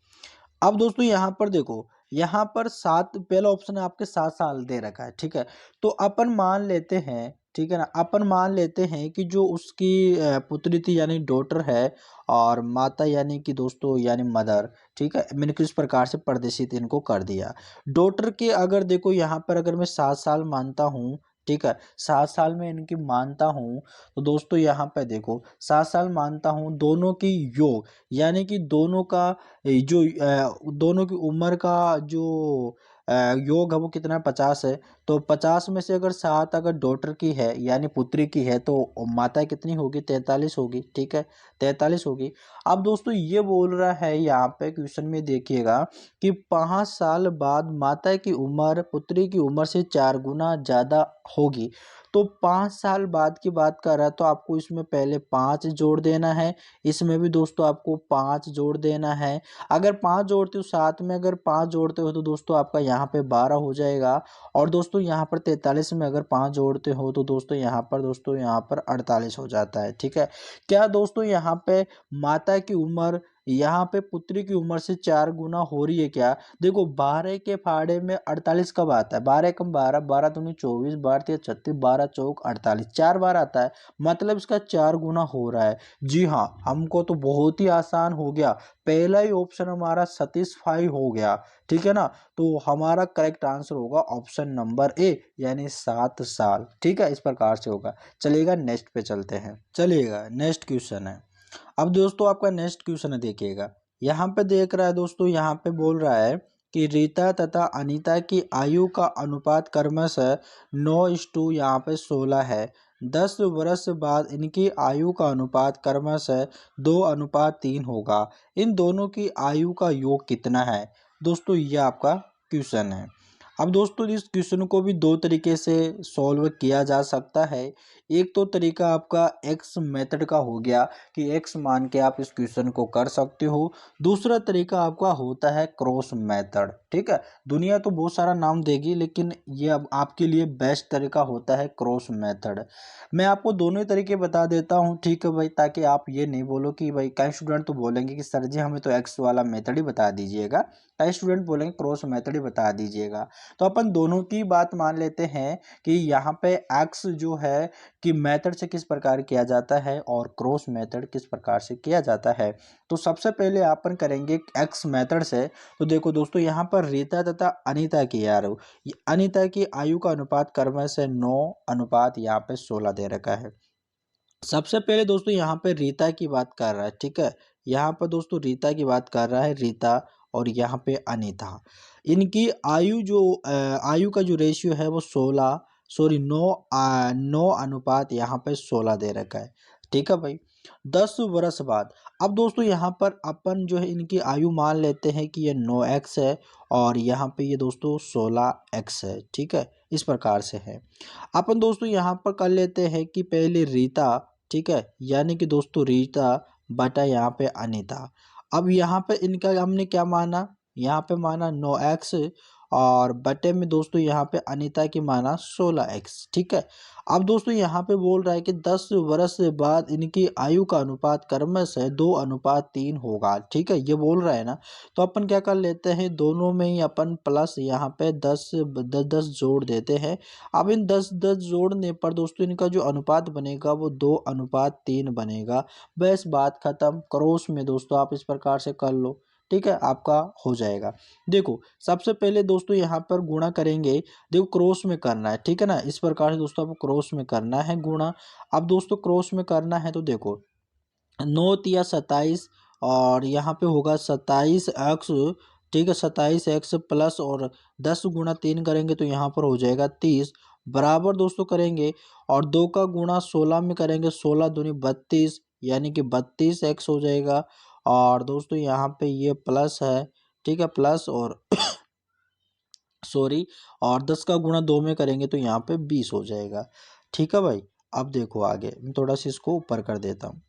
अब दोस्तों यहाँ पर देखो, यहाँ पर 7 पहला ऑप्शन आपके 7 साल दे रखा है, ठीक है। तो अपन मान लेते हैं, ठीक है ना, अपन मान लेते हैं कि जो उसकी पुत्री थी यानी डॉटर है और माता यानी कि दोस्तों यानी मदर, ठीक है, मैंने किस प्रकार से प्रदर्शित इनको कर दिया। डॉटर के अगर देखो यहाँ पर अगर मैं 7 साल मानता हूँ, ठीक है, 7 साल में इनकी मानता हूँ, तो दोस्तों यहाँ पे देखो 7 साल मानता हूँ, दोनों की योग यानी कि दोनों का जो दोनों की उम्र का जो योग है वो कितना है, 50 है। तो 50 में से अगर 7 अगर डॉटर की है यानी पुत्री की है तो माता कितनी होगी, 43 होगी, ठीक है, 43 होगी। अब दोस्तों ये बोल रहा है यहाँ पे क्वेश्चन में देखिएगा कि 5 साल बाद माता की उम्र पुत्री की उम्र से 4 गुना ज्यादा होगी। तो 5 साल बाद की बात कर रहा है तो आपको इसमें पहले 5 जोड़ देना है, इसमें भी दोस्तों आपको 5 जोड़ देना है। अगर 5 जोड़ते हो साथ में, अगर 5 जोड़ते हो तो दोस्तों आपका यहाँ पे 12 हो जाएगा और दोस्तों यहाँ पर 43 में अगर 5 जोड़ते हो तो दोस्तों यहाँ पर 48 हो जाता है, ठीक है। क्या दोस्तों यहाँ पे माता की उम्र यहाँ पे पुत्री की उम्र से 4 गुना हो रही है क्या। देखो 12 के फाड़े में 48 कब आता है, 12 कम 12, 12 दूनी 24, 12 तिया 36, 12 चौक 48, 4 बार आता है, मतलब इसका 4 गुना हो रहा है। जी हाँ, हमको तो बहुत ही आसान हो गया, पहला ही ऑप्शन हमारा सेटिस्फाई हो गया, ठीक है ना। तो हमारा करेक्ट आंसर होगा ऑप्शन नंबर ए यानी 7 साल, ठीक है, इस प्रकार से होगा। चलिएगा नेक्स्ट पे चलते हैं, चलिएगा नेक्स्ट क्वेश्चन है। अब दोस्तों आपका नेक्स्ट क्वेश्चन है, देखिएगा यहाँ पे देख रहा है दोस्तों, यहाँ पे बोल रहा है कि रीता तथा अनीता की आयु का अनुपात क्रमशः 9:2 यहाँ पे 16 है। 10 वर्ष बाद इनकी आयु का अनुपात क्रमशः 2:3 होगा। इन दोनों की आयु का योग कितना है। दोस्तों ये आपका क्वेश्चन है। अब दोस्तों इस क्वेश्चन को भी दो तरीके से सॉल्व किया जा सकता है। एक तो तरीका आपका एक्स मेथड का हो गया कि एक्स मान के आप इस क्वेश्चन को कर सकते हो। दूसरा तरीका आपका होता है क्रॉस मेथड, ठीक है। दुनिया तो बहुत सारा नाम देगी लेकिन ये अब आपके लिए बेस्ट तरीका होता है क्रॉस मेथड। मैं आपको दोनों ही तरीके बता देता हूँ, ठीक है भाई, ताकि आप ये नहीं बोलो कि भाई कई स्टूडेंट तो बोलेंगे कि सर जी हमें तो एक्स वाला मेथड ही बता दीजिएगा, कई स्टूडेंट बोलेंगे क्रॉस मेथड ही बता दीजिएगा। तो अपन दोनों की बात मान लेते हैं कि यहाँ पे एक्स जो है कि मेथड से किस प्रकार किया जाता है और क्रॉस मेथड किस प्रकार से किया जाता है। तो सबसे पहले अपन करेंगे एक्स मेथड से। तो देखो दोस्तों यहाँ पर रीता तथा अनीता की अनीता की आयु का अनुपात क्रमशः से 9:16 यहाँ पे 16 दे रखा है। सबसे पहले दोस्तों यहाँ पे रीता की बात कर रहा है, ठीक है, यहाँ पर दोस्तों रीता की बात कर रहा है, रीता और यहाँ पे अनीता, इनकी आयु जो आयु का जो रेशियो है वो 16 सॉरी 9:9 यहाँ पे 16 दे रखा है। ठीक है भाई, 10 वर्ष बाद। अब दोस्तों यहाँ पर अपन जो है इनकी आयु मान लेते हैं कि ये 9x है और यहाँ पे ये दोस्तों 16x है। ठीक है, इस प्रकार से है। अपन दोस्तों यहाँ पर कर लेते हैं कि पहले रीता, ठीक है, यानी कि दोस्तों रीता बटा यहाँ पे अनीता। अब यहाँ पे इनका हमने क्या माना, यहाँ पे माना 9x और बटे में दोस्तों यहाँ पे अनीता की माना 16x। ठीक है, अब दोस्तों यहाँ पे बोल रहा है कि 10 वर्ष से बाद इनकी आयु का अनुपात क्रमशः 2:3 होगा। ठीक है, ये बोल रहा है ना, तो अपन क्या कर लेते हैं, दोनों में ही अपन प्लस यहाँ पे 10 जोड़ देते हैं। अब इन 10 जोड़ने पर दोस्तों इनका जो अनुपात बनेगा वो 2:3 बनेगा। बस बात खत्म। क्रॉस में दोस्तों आप इस प्रकार से कर लो। ठीक है, आपका हो जाएगा। देखो सबसे पहले दोस्तों यहाँ पर गुणा करेंगे। देखो क्रॉस में करना है, ठीक है ना, इस प्रकार से दोस्तों आपको क्रॉस में करना है गुणा। अब दोस्तों क्रॉस में करना है तो देखो 9×3 = 27 और यहाँ पे होगा 27x। ठीक है, 27x प्लस और 10×3 करेंगे तो यहाँ पर हो जाएगा 30 बराबर दोस्तों करेंगे। और 2 का गुणा 16 में करेंगे, 16×2 = 32 यानी कि 32x हो जाएगा। और दोस्तों यहाँ पे ये प्लस है, ठीक है, प्लस और सॉरी, और 10 का गुणा 2 में करेंगे तो यहाँ पे 20 हो जाएगा। ठीक है भाई, अब देखो आगे मैं थोड़ा सा इसको ऊपर कर देता हूँ।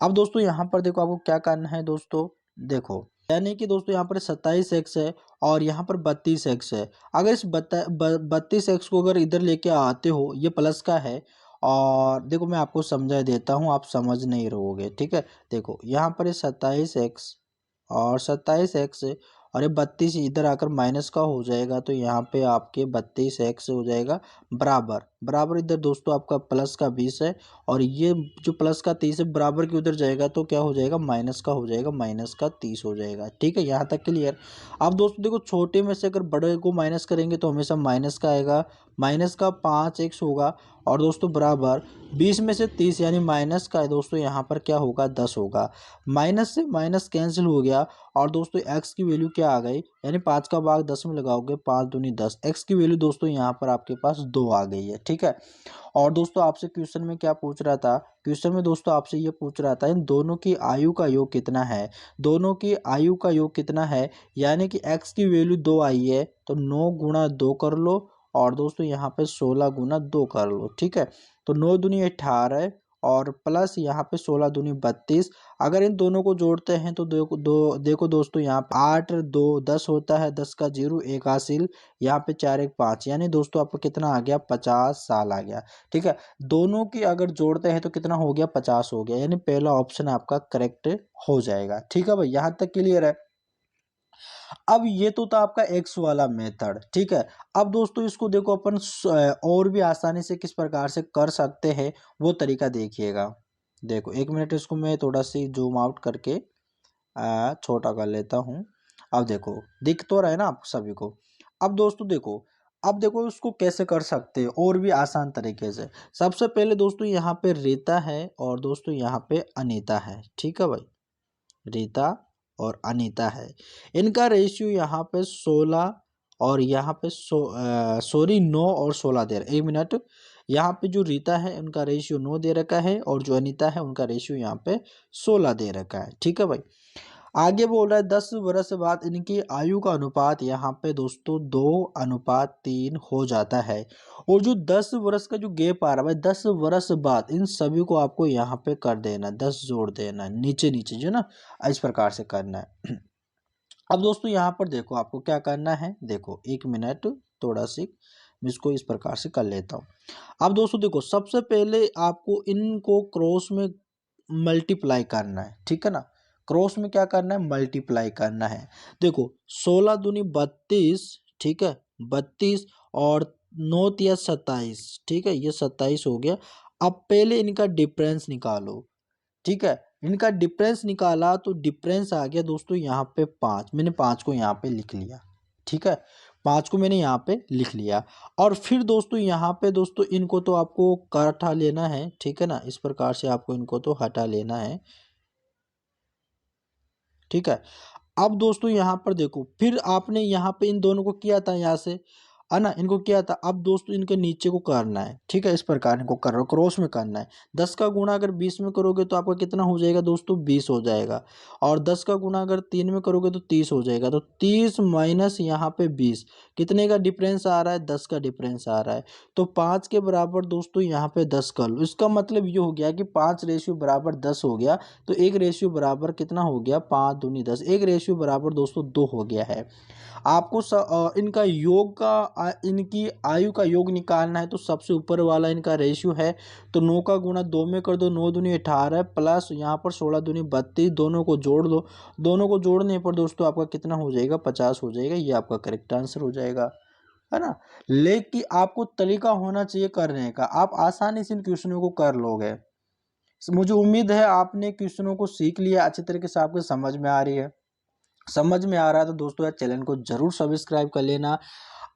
अब दोस्तों यहाँ पर देखो आपको क्या करना है दोस्तों, देखो यानी कि दोस्तों यहाँ पर 27x है और यहाँ पर 32x है। अगर इस 32x को अगर इधर लेके आते हो, ये प्लस का है। और देखो मैं आपको समझा देता हूँ, आप समझ नहीं रहोगे। ठीक है, देखो यहाँ पर 27x और 27x और ये 32 इधर आकर माइनस का हो जाएगा तो यहाँ पे आपके 32x हो जाएगा बराबर बराबर। इधर दोस्तों आपका प्लस का 20 है और ये जो प्लस का 30 है बराबर के उधर जाएगा तो क्या हो जाएगा, माइनस का हो जाएगा, माइनस का 30 हो जाएगा। ठीक है, यहाँ तक क्लियर। अब दोस्तों देखो छोटे में से अगर बड़े को माइनस करेंगे तो हमेशा माइनस का आएगा, माइनस का 5x होगा। और दोस्तों बराबर 20 में से 30 यानी माइनस का है दोस्तों, यहाँ पर क्या होगा, 10 होगा। माइनस से माइनस कैंसिल हो गया और दोस्तों x की वैल्यू क्या आ गई, यानी 5 का भाग 10 में लगाओगे 5×2 = 10। x की वैल्यू दोस्तों यहाँ पर आपके पास 2 आ गई है। ठीक है, और दोस्तों आपसे क्वेश्चन में क्या पूछ रहा था, क्वेश्चन में दोस्तों आपसे ये पूछ रहा था इन दोनों की आयु का योग कितना है, दोनों की आयु का योग कितना है, यानी कि x की वैल्यू 2 आई है तो 9×2 कर लो और दोस्तों यहाँ पे 16×2 कर लो। ठीक है, तो 9×2 = 18 और प्लस यहाँ पे 16×2 = 32। अगर इन दोनों को जोड़ते हैं तो देखो दोस्तों यहाँ पे 8×2 = 10 होता है, 10 का 0 एक हासिल, यहाँ पे 4×1 = 5 यानी दोस्तों आपको कितना आ गया, 50 साल आ गया। ठीक है, दोनों की अगर जोड़ते हैं तो कितना हो गया, 50 हो गया, यानी पहला ऑप्शन आपका करेक्ट हो जाएगा। ठीक है भाई, यहाँ तक क्लियर है। अब ये तो था आपका एक्स वाला मेथड। ठीक है, अब दोस्तों इसको देखो अपन और भी आसानी से किस प्रकार से कर सकते हैं वो तरीका देखिएगा। देखो 1 मिनट, इसको मैं थोड़ा सी जूम आउट करके छोटा कर लेता हूँ। अब देखो दिख तो रहा है ना आप सभी को। अब दोस्तों देखो, अब देखो उसको कैसे कर सकते हैं और भी आसान तरीके से। सबसे पहले दोस्तों यहाँ पे रीता है और दोस्तों यहाँ पे अनीता है। ठीक है भाई, रीता और अनीता है, इनका रेशियो यहाँ पे 16 और यहाँ पे सॉरी 9 और 16 दे रहा है। 1 मिनट, यहाँ पे जो रीता है उनका रेशियो 9 दे रखा है और जो अनीता है उनका रेशियो यहाँ पे 16 दे रखा है। ठीक है भाई, आगे बोल रहा है 10 वर्ष बाद इनकी आयु का अनुपात यहाँ पे दोस्तों 2:3 हो जाता है। और जो 10 वर्ष का जो गैप आ रहा है भाई, 10 वर्ष बाद इन सभी को आपको यहाँ पे कर देना, 10 जोड़ देना है नीचे नीचे जो ना, इस प्रकार से करना है। अब दोस्तों यहाँ पर देखो आपको क्या करना है, देखो 1 मिनट, थोड़ा सी मैं इसको इस प्रकार से कर लेता हूँ। अब दोस्तों देखो सबसे पहले आपको इनको क्रॉस में मल्टीप्लाई करना है। ठीक है ना, क्रॉस में क्या करना है, मल्टीप्लाई करना है। देखो 16×2 = 32। ठीक है, 32 और 9×3 = 27। ठीक है, ये 27 हो गया। अब पहले इनका डिफरेंस निकालो। ठीक है, इनका डिफरेंस निकाला तो डिफरेंस आ गया दोस्तों यहाँ पे 5। मैंने 5 को यहाँ पे लिख लिया। ठीक है, 5 को मैंने यहाँ पे लिख लिया। और फिर दोस्तों यहाँ पे दोस्तों इनको तो आपको हटा लेना है। ठीक है ना, इस प्रकार से आपको इनको तो हटा लेना है। ठीक है, अब दोस्तों यहाँ पर देखो फिर आपने यहाँ पे इन दोनों को किया था यहाँ से। है ना। इनको क्या था, अब दोस्तों इनके नीचे को करना है, ठीक है, इस प्रकार इनको कर रहे हो, क्रॉस में करना है। 10 का गुणा अगर 20 में करोगे तो आपका कितना हो जाएगा दोस्तों, 20 हो जाएगा। और 10 का गुणा अगर 3 में करोगे तो 30 हो जाएगा। तो 30 माइनस यहाँ पे 20, कितने का डिफरेंस आ रहा है, 10 का डिफरेंस आ रहा है। तो 5 के बराबर दोस्तों यहाँ पे 10 कर लो। इसका मतलब ये हो गया कि 5 रेशियो बराबर 10 हो गया। तो एक रेशियो बराबर कितना हो गया, 5 दूनी 10, एक रेशियो बराबर दोस्तों 2 हो गया है। आपको इनका योग का इनकी आयु का योग निकालना है। तो सबसे ऊपर वाला इनका रेशियो है, तो 9 का गुणा 2 में कर दो, 9 दूनी 18 प्लस यहाँ पर 16 दूनी 32, दोनों को जोड़ दो। दोनों को जोड़ने पर दोस्तों आपका कितना हो जाएगा, 50 हो जाएगा। ये आपका करेक्ट आंसर हो जाएगा, है ना। लेकिन आपको तरीका होना चाहिए करने का, आप आसानी से इन क्वेश्चनों को कर लोगे। मुझे उम्मीद है आपने क्वेश्चनों को सीख लिया, अच्छी तरीके से आपको समझ में आ रही है। समझ में आ रहा है तो दोस्तों यार चैनल को जरूर सब्सक्राइब कर लेना।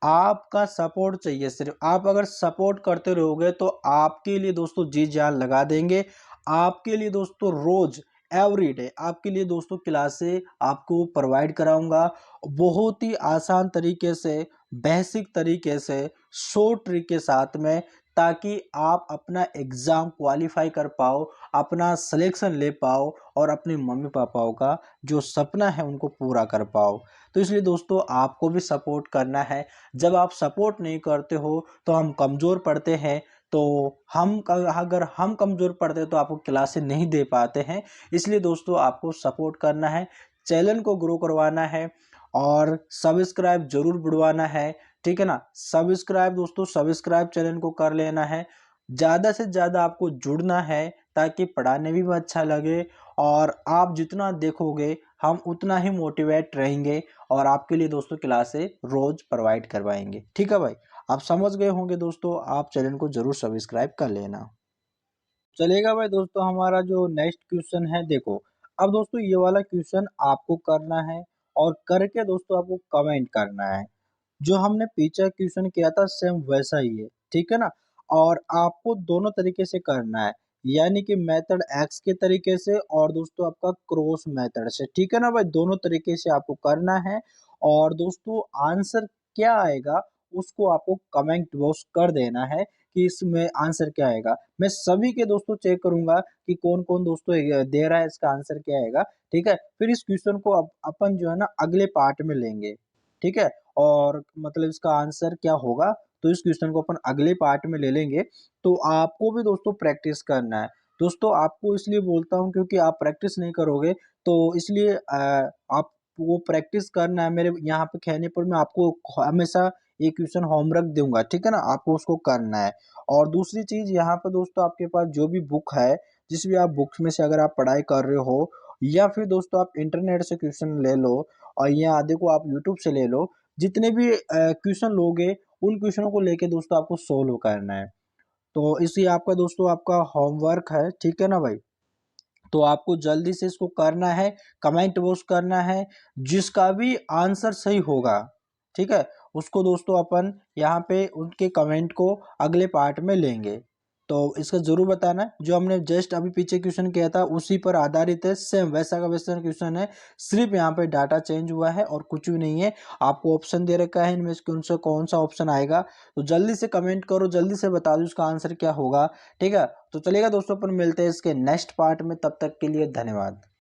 आपका सपोर्ट चाहिए, सिर्फ आप अगर सपोर्ट करते रहोगे तो आपके लिए दोस्तों जी जान लगा देंगे। आपके लिए दोस्तों रोज एवरीडे आपके लिए दोस्तों क्लासे आपको प्रोवाइड कराऊंगा, बहुत ही आसान तरीके से, बेसिक तरीके से, शॉर्ट ट्रिक के साथ में, ताकि आप अपना एग्जाम क्वालिफाई कर पाओ, अपना सिलेक्शन ले पाओ और अपने मम्मी पापाओं का जो सपना है उनको पूरा कर पाओ। तो इसलिए दोस्तों आपको भी सपोर्ट करना है। जब आप सपोर्ट नहीं करते हो तो हम कमज़ोर पड़ते हैं। तो अगर हम कमज़ोर पड़ते हैं तो आपको क्लासेस नहीं दे पाते हैं। इसलिए दोस्तों आपको सपोर्ट करना है, चैनल को ग्रो करवाना है और सब्सक्राइब जरूर बढ़वाना है, ठीक है ना। सब्सक्राइब दोस्तों, सब्सक्राइब चैनल को कर लेना है। ज़्यादा से ज़्यादा आपको जुड़ना है ताकि पढ़ाने भी अच्छा लगे, और आप जितना देखोगे हम उतना ही मोटिवेट रहेंगे और आपके लिए दोस्तों क्लासे रोज प्रोवाइड करवाएंगे, ठीक है भाई। आप समझ गए होंगे दोस्तों, आप चैनल को जरूर सब्सक्राइब कर लेना। चलेगा भाई दोस्तों, हमारा जो नेक्स्ट क्वेश्चन है देखो। अब दोस्तों ये वाला क्वेश्चन आपको करना है और करके दोस्तों आपको कमेंट करना है। जो हमने पीछे क्वेश्चन किया था सेम वैसा ही है, ठीक है ना। और आपको दोनों तरीके से करना है, यानी कि मेथड एक्स के तरीके से और दोस्तों आपका क्रॉस मेथड से, ठीक है ना भाई, दोनों तरीके से आपको करना है। और दोस्तों आंसर क्या आएगा उसको आपको कमेंट बॉक्स कर देना है कि इसमें आंसर क्या आएगा। मैं सभी के दोस्तों चेक करूंगा कि कौन कौन दोस्तों दे रहा है, इसका आंसर क्या आएगा, ठीक है। फिर इस क्वेश्चन को अपन जो है ना अगले पार्ट में लेंगे, ठीक है। और मतलब इसका आंसर क्या होगा, तो इस क्वेश्चन को अपन अगले पार्ट में ले लेंगे। तो आपको भी दोस्तों प्रैक्टिस करना है। दोस्तों आपको इसलिए बोलता हूँ क्योंकि आप प्रैक्टिस नहीं करोगे, तो इसलिए आप वो प्रैक्टिस करना है। मेरे यहाँ पे कहने पर मैं आपको हमेशा एक क्वेश्चन होमवर्क दूंगा, ठीक है ना, आपको उसको करना है। और दूसरी चीज यहाँ पे दोस्तों आपके पास जो भी बुक है, जिस भी आप बुक्स में से अगर आप पढ़ाई कर रहे हो, या फिर दोस्तों आप इंटरनेट से क्वेश्चन ले लो, और ये आधे को आप यूट्यूब से ले लो, जितने भी क्वेश्चन लोगे उन क्वेश्चनों को लेके दोस्तों आपको सोल्व करना है। तो इसी आपका दोस्तों आपका होमवर्क है, ठीक है ना भाई। तो आपको जल्दी से इसको करना है, कमेंट बॉक्स करना है, जिसका भी आंसर सही होगा, ठीक है, उसको दोस्तों अपन यहाँ पे उनके कमेंट को अगले पार्ट में लेंगे। तो इसका जरूर बताना है, जो हमने जस्ट अभी पीछे क्वेश्चन किया था उसी पर आधारित है, सेम वैसा का वैसा क्वेश्चन है, सिर्फ यहाँ पे डाटा चेंज हुआ है और कुछ भी नहीं है। आपको ऑप्शन दे रखा है, इनमें से कौन सा ऑप्शन आएगा, तो जल्दी से कमेंट करो, जल्दी से बता दो इसका आंसर क्या होगा, ठीक है। तो चलेगा दोस्तों, अपन मिलते हैं इसके नेक्स्ट पार्ट में, तब तक के लिए धन्यवाद।